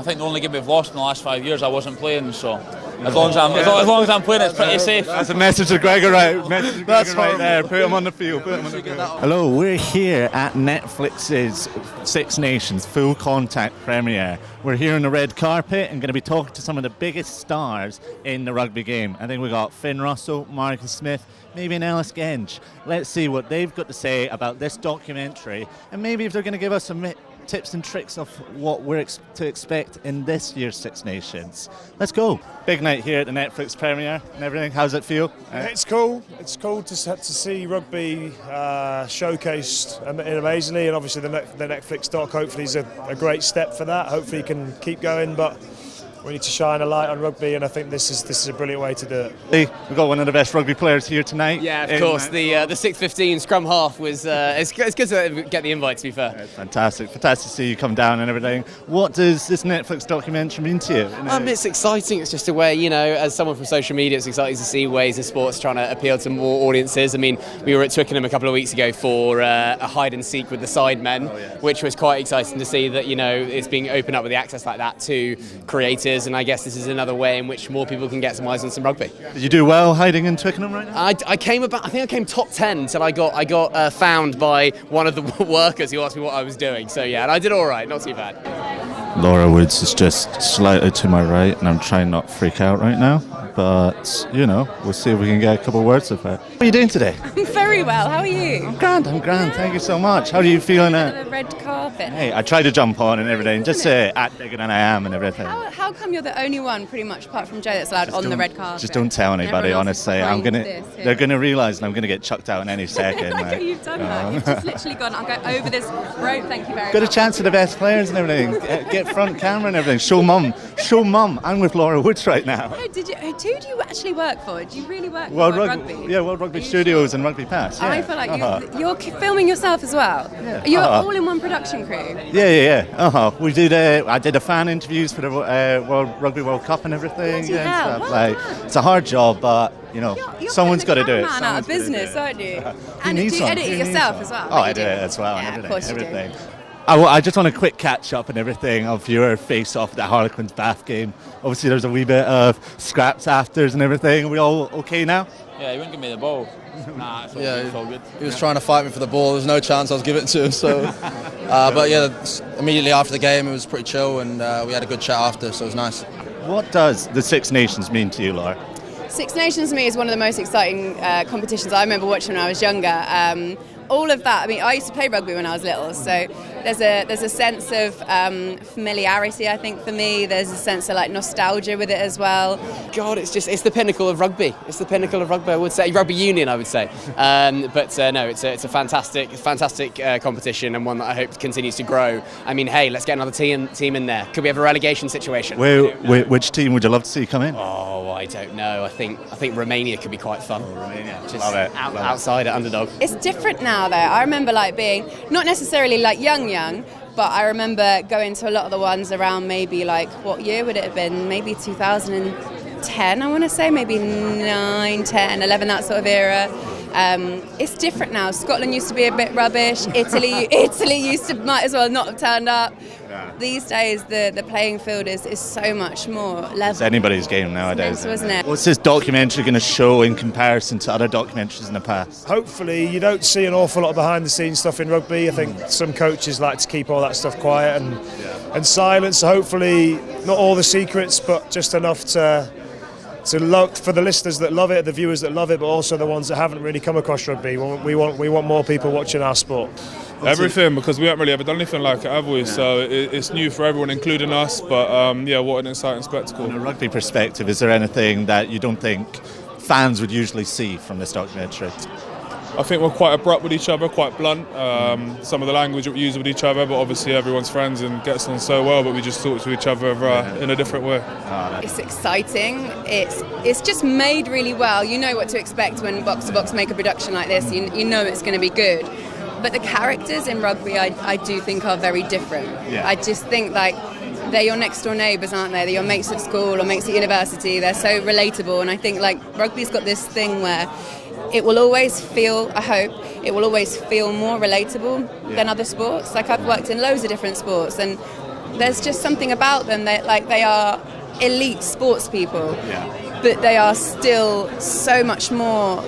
I think the only game we've lost in the last 5 years I wasn't playing, so as long as I'm playing it's pretty safe. That's a message to Gregor right there. Put him on the field. Hello, we're here at Netflix's Six Nations full contact premiere. We're here on the red carpet and going to be talking to some of the biggest stars in the rugby game. I think we got Finn Russell, Marcus Smith, maybe an Ellis Genge. Let's see what they've got to say about this documentary, and maybe if they're going to give us some tips and tricks of what we're to expect in this year's Six Nations. Let's go. Big night here at the Netflix premiere and everything. How's it feel? It's cool. It's cool to see rugby showcased amazingly, and obviously the Netflix doc hopefully is a great step for that. Hopefully it can keep going, but we need to shine a light on rugby, and I think this is a brilliant way to do it. We've got one of the best rugby players here tonight. Yeah, of course. The 6:15 scrum half was it's good to get the invite, to be fair. It's fantastic to see you come down and everything. What does this Netflix documentary mean to you? It's exciting. It's just a way, as someone from social media, it's exciting to see ways of sports trying to appeal to more audiences. I mean, we were at Twickenham a couple of weeks ago for a hide and seek with the Sidemen, which was quite exciting to see that it's being opened up with the access like that to creators. And I guess this is another way in which more people can get some eyes on some rugby. Did you do well hiding in Twickenham right now? I came top 10 until I got found by one of the workers who asked me what I was doing. So yeah, and I did all right, not too bad. Laura Woods is just slightly to my right, and I'm trying not to freak out right now. But, we'll see if we can get a couple of words of her. How are you doing today? I'm very well. How are you? I'm grand. Thank you so much. How are you feeling? The red carpet. Hey, I tried to jump on and everything, just to act bigger than I am and everything. How come you're the only one, pretty much, apart from Joe, that's allowed on the red carpet? Just don't tell anybody, honestly. They're gonna realise, and I'm gonna get chucked out in any second. Like you've done that. You've just literally gone, I'll go over this rope, thank you very much. Got a chance to the best players and everything. Get front camera and everything. Show mum. I'm with Laura Woods right now. Oh, who do you actually work for? Do you really work for World Rugby? Yeah, World Rugby Studios and RugbyPass. Yeah. I feel like you're filming yourself as well. Yeah. You're all in one production crew. Yeah. I did a fan interviews for the Rugby World Cup and everything. It's a hard job, but someone's got to do it. You're out of business, aren't you? And do you edit it yourself as well? Oh, I do it as well. Yeah, of course you do. I just want a quick catch up and everything of your face off at the Harlequins Bath game. Obviously, there's a wee bit of scraps afters and everything. Are we all okay now? Yeah, he wouldn't give me the ball. Nah, it's all good. He was trying to fight me for the ball. There's no chance I was giving it to him. So, but yeah, immediately after the game, it was pretty chill, and we had a good chat after. So it was nice. What does the Six Nations mean to you, Laura? Six Nations to me is one of the most exciting competitions I remember watching when I was younger. All of that. I mean, I used to play rugby when I was little, so there's a sense of familiarity. I think for me, there's a sense of nostalgia with it as well. God, it's the pinnacle of rugby. It's the pinnacle of rugby. I would say rugby union. I would say, but no, it's a fantastic competition, and one that I hope continues to grow. I mean, hey, let's get another team in there. Could we have a relegation situation? Which team would you love to see come in? Oh, I don't know. I think Romania could be quite fun. Romania, just love it. Outside at underdog. It's different now, though. I remember being not necessarily young, but I remember going to a lot of the ones around maybe what year would it have been? Maybe 2010, I want to say, maybe 9, 10, 11, that sort of era. It's different now. Scotland used to be a bit rubbish. Italy might as well not have turned up. Yeah. These days, the playing field is so much more level. It's anybody's game nowadays, isn't it? What's this documentary going to show in comparison to other documentaries in the past? Hopefully, you don't see an awful lot of behind-the-scenes stuff in rugby. I think some coaches like to keep all that stuff quiet and silent. So hopefully, not all the secrets, but just enough to love for the listeners that love it, the viewers that love it, but also the ones that haven't really come across rugby. We want more people watching our sport. Everything, because we haven't really ever done anything like it, have we? Yeah. So it's new for everyone, including us. But what an exciting spectacle! From a rugby perspective, is there anything that you don't think fans would usually see from this documentary? I think we're quite abrupt with each other, quite blunt. Some of the language we use with each other, but obviously everyone's friends and gets on so well. But we just talk to each other in a different way. It's exciting. It's just made really well. You know what to expect when Box to Box make a production like this. You know it's going to be good. But the characters in rugby, I do think are very different. Yeah. I just think they're your next door neighbours, aren't they? They're your mates at school or mates at university. They're so relatable, and I think rugby's got this thing where it will always feel, I hope, it will always feel more relatable than other sports. I've worked in loads of different sports, and there's just something about them that like they are elite sports people, but they are still so much more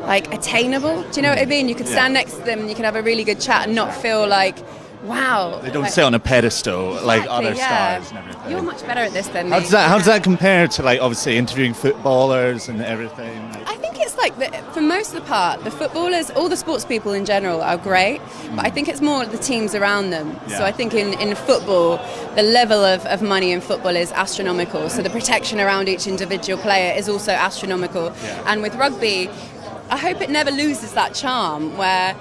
like attainable. Do you know what I mean? You could stand next to them and you can have a really good chat and not feel like, wow. They don't sit on a pedestal like other stars and everything. You're much better at this than me. How does that compare to like obviously interviewing footballers and everything? I think it's like, for most of the part, the footballers, all the sports people in general are great, but I think it's more the teams around them. Yeah. So I think in football, the level of money in football is astronomical. So the protection around each individual player is also astronomical. Yeah. And with rugby, I hope it never loses that charm where,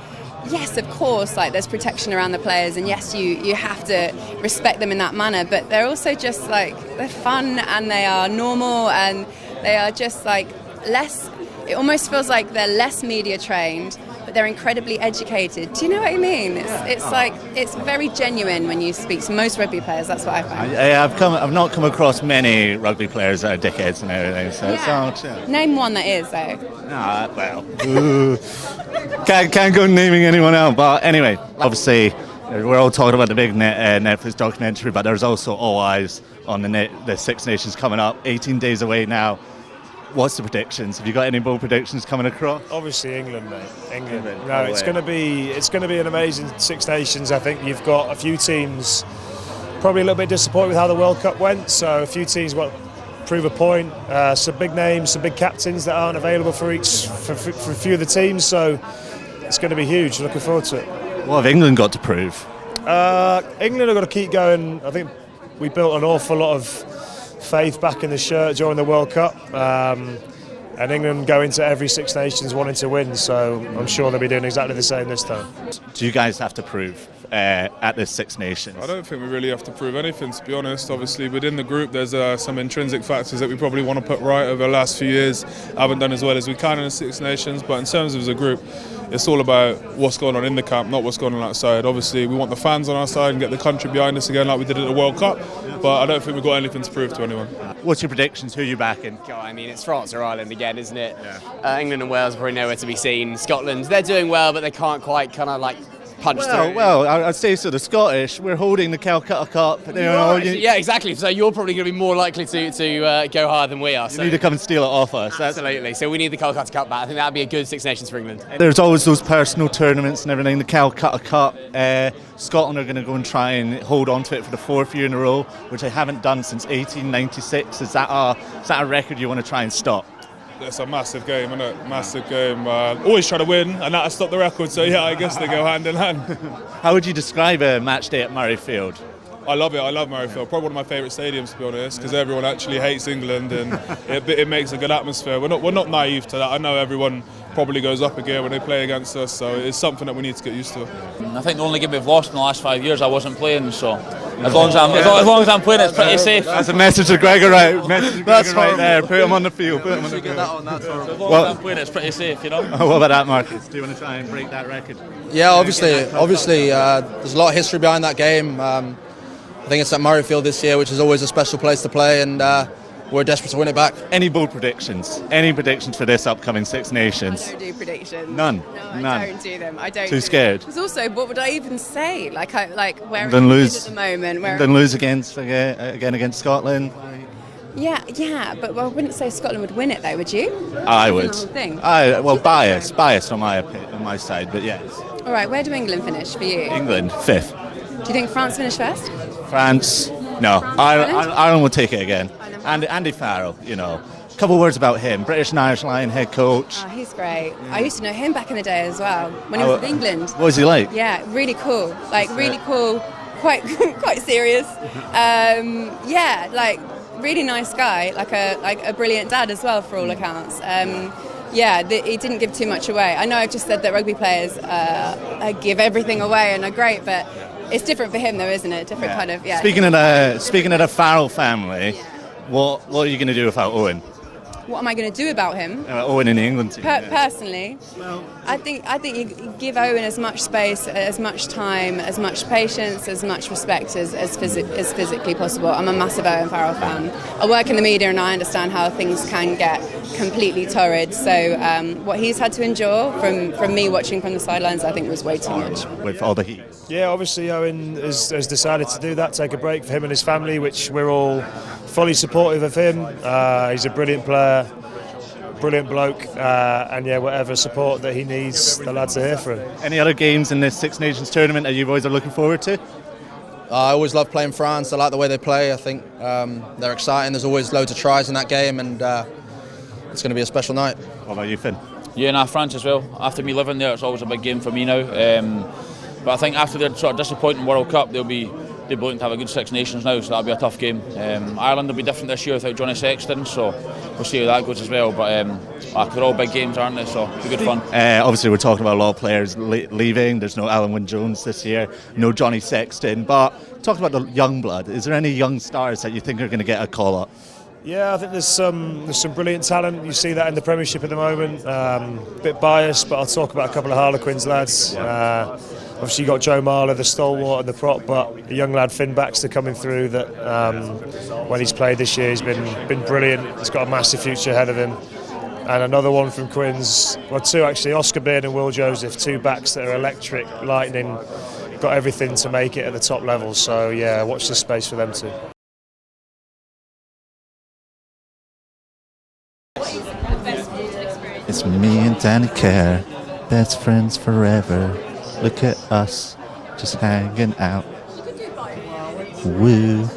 yes, of course, like there's protection around the players, and yes, you have to respect them in that manner, but they're also just like, they're fun and they are normal and they are just like less, it almost feels like they're less media trained, but they're incredibly educated. Do you know what I mean? It's like, it's very genuine when you speak to most rugby players. That's what I find. I've not come across many rugby players that are dickheads and everything, so it's all chill. Name one that is, though. Can't go naming anyone else, but anyway, obviously we're all talking about the big Netflix documentary, but there's also All Eyes on the Six Nations coming up, 18 days away now. What's the predictions? Have you got any bold predictions coming across? Obviously England, mate. England. No, it's going to be an amazing Six Nations. I think you've got a few teams probably a little bit disappointed with how the World Cup went, so a few teams want to prove a point. Some big names, some big captains that aren't available for a few of the teams, so it's going to be huge. Looking forward to it. What have England got to prove? England have got to keep going. I think we built an awful lot of faith back in the shirt during the World Cup, and England go into every Six Nations wanting to win, so I'm sure they'll be doing exactly the same this time. Do you guys have to prove at the Six Nations? I don't think we really have to prove anything, to be honest. Obviously, within the group, there's some intrinsic factors that we probably want to put right over the last few years. Haven't done as well as we can in the Six Nations, but in terms of as a group, it's all about what's going on in the camp, not what's going on outside. Obviously, we want the fans on our side and get the country behind us again like we did at the World Cup, but I don't think we've got anything to prove to anyone. What's your predictions? Who are you backing? God, I mean, it's France or Ireland again, isn't it? Yeah. England and Wales are probably nowhere to be seen. Scotland, they're doing well, but they can't quite kind of like punch through. Well, I'd say so. The Scottish, we're holding the Calcutta Cup. Yeah, exactly. So you're probably going to be more likely to go higher than we are. You need to come and steal it off us. Absolutely. So we need the Calcutta Cup back. I think that would be a good Six Nations for England. There's always those personal tournaments and everything. The Calcutta Cup. Scotland are going to go and try and hold on to it for the fourth year in a row, which they haven't done since 1896. Is that a record you want to try and stop? It's a massive game, isn't it? Massive game. Always try to win, and that'll stop the record. So yeah, I guess they go hand in hand. How would you describe a match day at Murrayfield? I love it. I love Murrayfield. Probably one of my favourite stadiums, to be honest, because everyone actually hates England, and it makes a good atmosphere. We're not naive to that. I know everyone probably goes up a gear when they play against us, so it's something that we need to get used to. I think the only game we've lost in the last 5 years, I wasn't playing, so as long as I'm playing, it's pretty safe. That's a message to Gregor right there. Put him on the field. Put him on the field. As long as I'm playing, it's pretty safe, you know. What about that, Marcus? Do you want to try and break that record? Yeah, obviously, there's a lot of history behind that game. I think it's at Murrayfield this year, which is always a special place to play, and we're desperate to win it back. Any bold predictions? Any predictions for this upcoming Six Nations? I don't do predictions. None. No, I don't do them. I don't. Too scared. Because also, what would I even say? Where Then lose at the moment. Then lose again against Scotland. Yeah, but I wouldn't say Scotland would win it though, would you? I would. The whole thing. Bias on my side, but yes. All right, where do England finish for you? England 5th. Do you think France finish first? France, no. Ireland will take it again. Andy Farrell, you know. A couple of words about him. British and Irish Lion head coach. Oh, he's great. I used to know him back in the day as well, when he was with England. What was he like? Yeah, really cool. Really cool, quite serious. Yeah, really nice guy, like a brilliant dad as well, for all accounts. He didn't give too much away. I know I've just said that rugby players give everything away and are great, but it's different for him though, isn't it? Different kind of, Speaking of the Farrell family, what are you going to do without Owen? what am I going to do about him? Owen in the England team. Personally, I think you give Owen as much space, as much time, as much patience, as much respect as physically possible. I'm a massive Owen Farrell fan. I work in the media and I understand how things can get completely torrid. So what he's had to endure from me watching from the sidelines, I think was way too much. With all the heat. Yeah, obviously Owen has decided to do that, take a break for him and his family, which we're all fully supportive of him. He's a brilliant player, brilliant bloke, and yeah, whatever support that he needs, the lads are here for him. Any other games in this Six Nations tournament that you boys are looking forward to? I always love playing France. I like the way they play. I think they're exciting. There's always loads of tries in that game, and it's going to be a special night. What about you, Finn? Yeah, France as well. After me living there, it's always a big game for me now. But I think after their sort of disappointing World Cup, they're looking to have a good Six Nations now, so that'll be a tough game. Ireland will be different this year without Johnny Sexton, so we'll see how that goes as well. But they're all big games, aren't they? So it'll be good fun. Obviously, we're talking about a lot of players leaving. There's no Alan Wynne-Jones this year, no Johnny Sexton. But talking about the young blood, is there any young stars that you think are going to get a call up? Yeah, I think there's some brilliant talent. You see that in the Premiership at the moment. Bit biased, but I'll talk about a couple of Harlequins lads. Obviously, you got Joe Marler, the stalwart and the prop, but a young lad Finn Baxter coming through that when he's played this year, he's been brilliant. He's got a massive future ahead of him. And another one from Quins, well, two actually, Oscar Beard and Will Joseph, two backs that are electric, lightning, got everything to make it at the top level. So yeah, watch this space for them too. It's me and Danny Kerr, best friends forever. Look at us, just hanging out. Woo.